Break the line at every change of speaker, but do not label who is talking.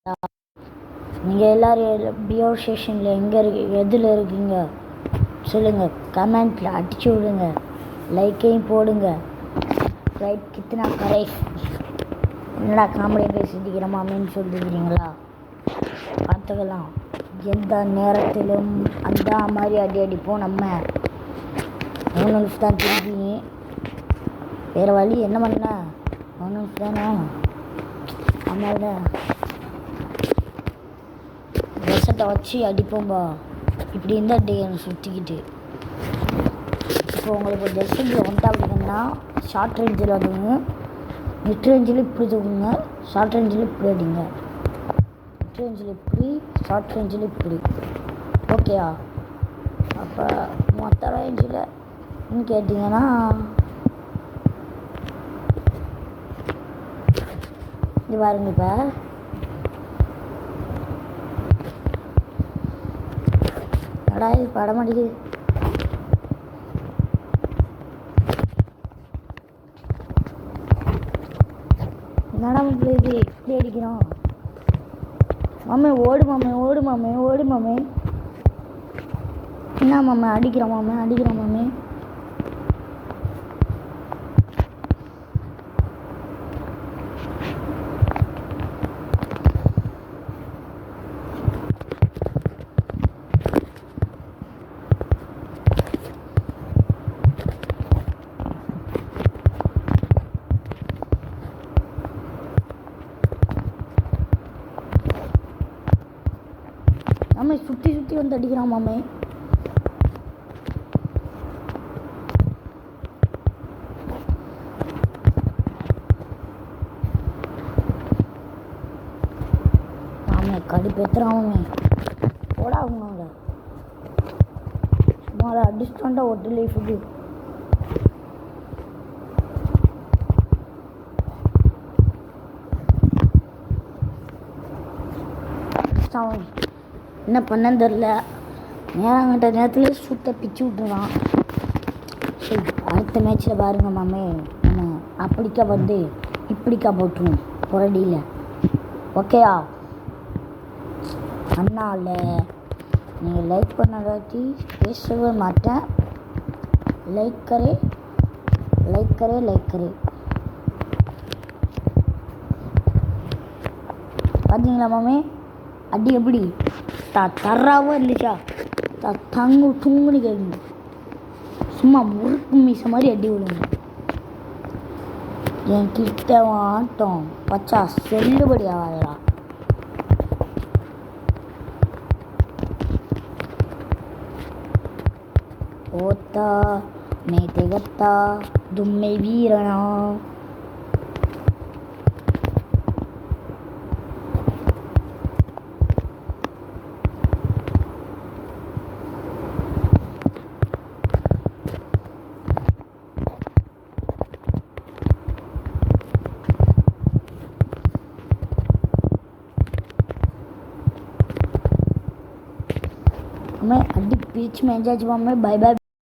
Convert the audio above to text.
நீங்கள் எல்லோரும் பிஓ ஸ்டேஷனில் எங்கே எதில் இருக்கீங்க சொல்லுங்கள், கமெண்ட்டில் அடிச்சு விடுங்க, லைக்கையும் போடுங்க. ரைட் கித்தனா கரை என்னடா காமெடியாக பேசிட்டு மாமேன்னு சொல்லிக்கிறீங்களா? பார்த்துக்கலாம். எந்த நேரத்திலும் அந்த மாதிரி அடிப்போம் நம்ம. 3 நிமிஷம் தான் திருப்பி, வேறு வழி என்ன பண்ண? 3 நிமிஷம் தானே, அதனால ரெசட்டை வச்சு அடிப்போம்பா. இப்படி இருந்தால் டே சுற்றிக்கிட்டு இப்போ உங்களுக்கு டெஸ்டிங்கில் வந்துட்டா அப்படிங்கன்னா ஷார்ட் ரேஞ்சில் அடிங்க, மிட் ரேஞ்சில் இப்படி தூக்குங்க, ஷார்ட் ரேஞ்சில் இப்படி அடிங்க, மிட் ரேஞ்சில் இப்படி, ஷார்ட் ரேஞ்சில் இப்படி. ஓகேயா? அப்போ மொத்த ரேஞ்சில் கேட்டிங்கன்னா இது பாருங்க. இப்போ அடா இது படம் அடிக்குது. என்னடா இது இப்படி அடிக்கிறோம்? மாமே ஓடு மாமே, ஓடு மாமே, ஓடு மாமே. என்ன மாமே அடிக்கிறோம் மாமே, அடிக்கிறோம் மாமே. மாமே சுற்றி சுற்றி வந்து அடிக்கிறான் மாமே. மாமே கடுப்பேத்துறான் மாமே. போடா அவங்கள சும்மா அடிச்சுட்டான்டா ஒட்டு லைஃபுக்கு. என்ன பண்ணன்னு தெரில, நேரங்கிட்ட நேரத்துலேயே சுத்த பிச்சு விட்டுருவான். சரி, அடுத்த மேட்ச்சில் பாருங்க மாமே, நம்ம அப்படிக்கா வந்து இப்படிக்கா போட்டுருவோம் புரடியில். ஓகேயா? அதனால் நீங்கள் லைக் பண்ணாட்டி பேசவே மாட்டேன். லைக் கரே பார்த்தீங்களா மாமே அடி எப்படி தர்றாவோ இருந்துச்சா? தங்கு துங்குன்னு கேட்குங்க. சும்மா முறுக்கு மீச மாதிரி அடி விடுங்க. என் கிட்ட ஆட்டம் பச்சா செல்லுபடி ஆகாதா? ஓத்தா மே திகத்தா தும்மை வீரனா. मैं अड्डी पीच में जा। Bye bye.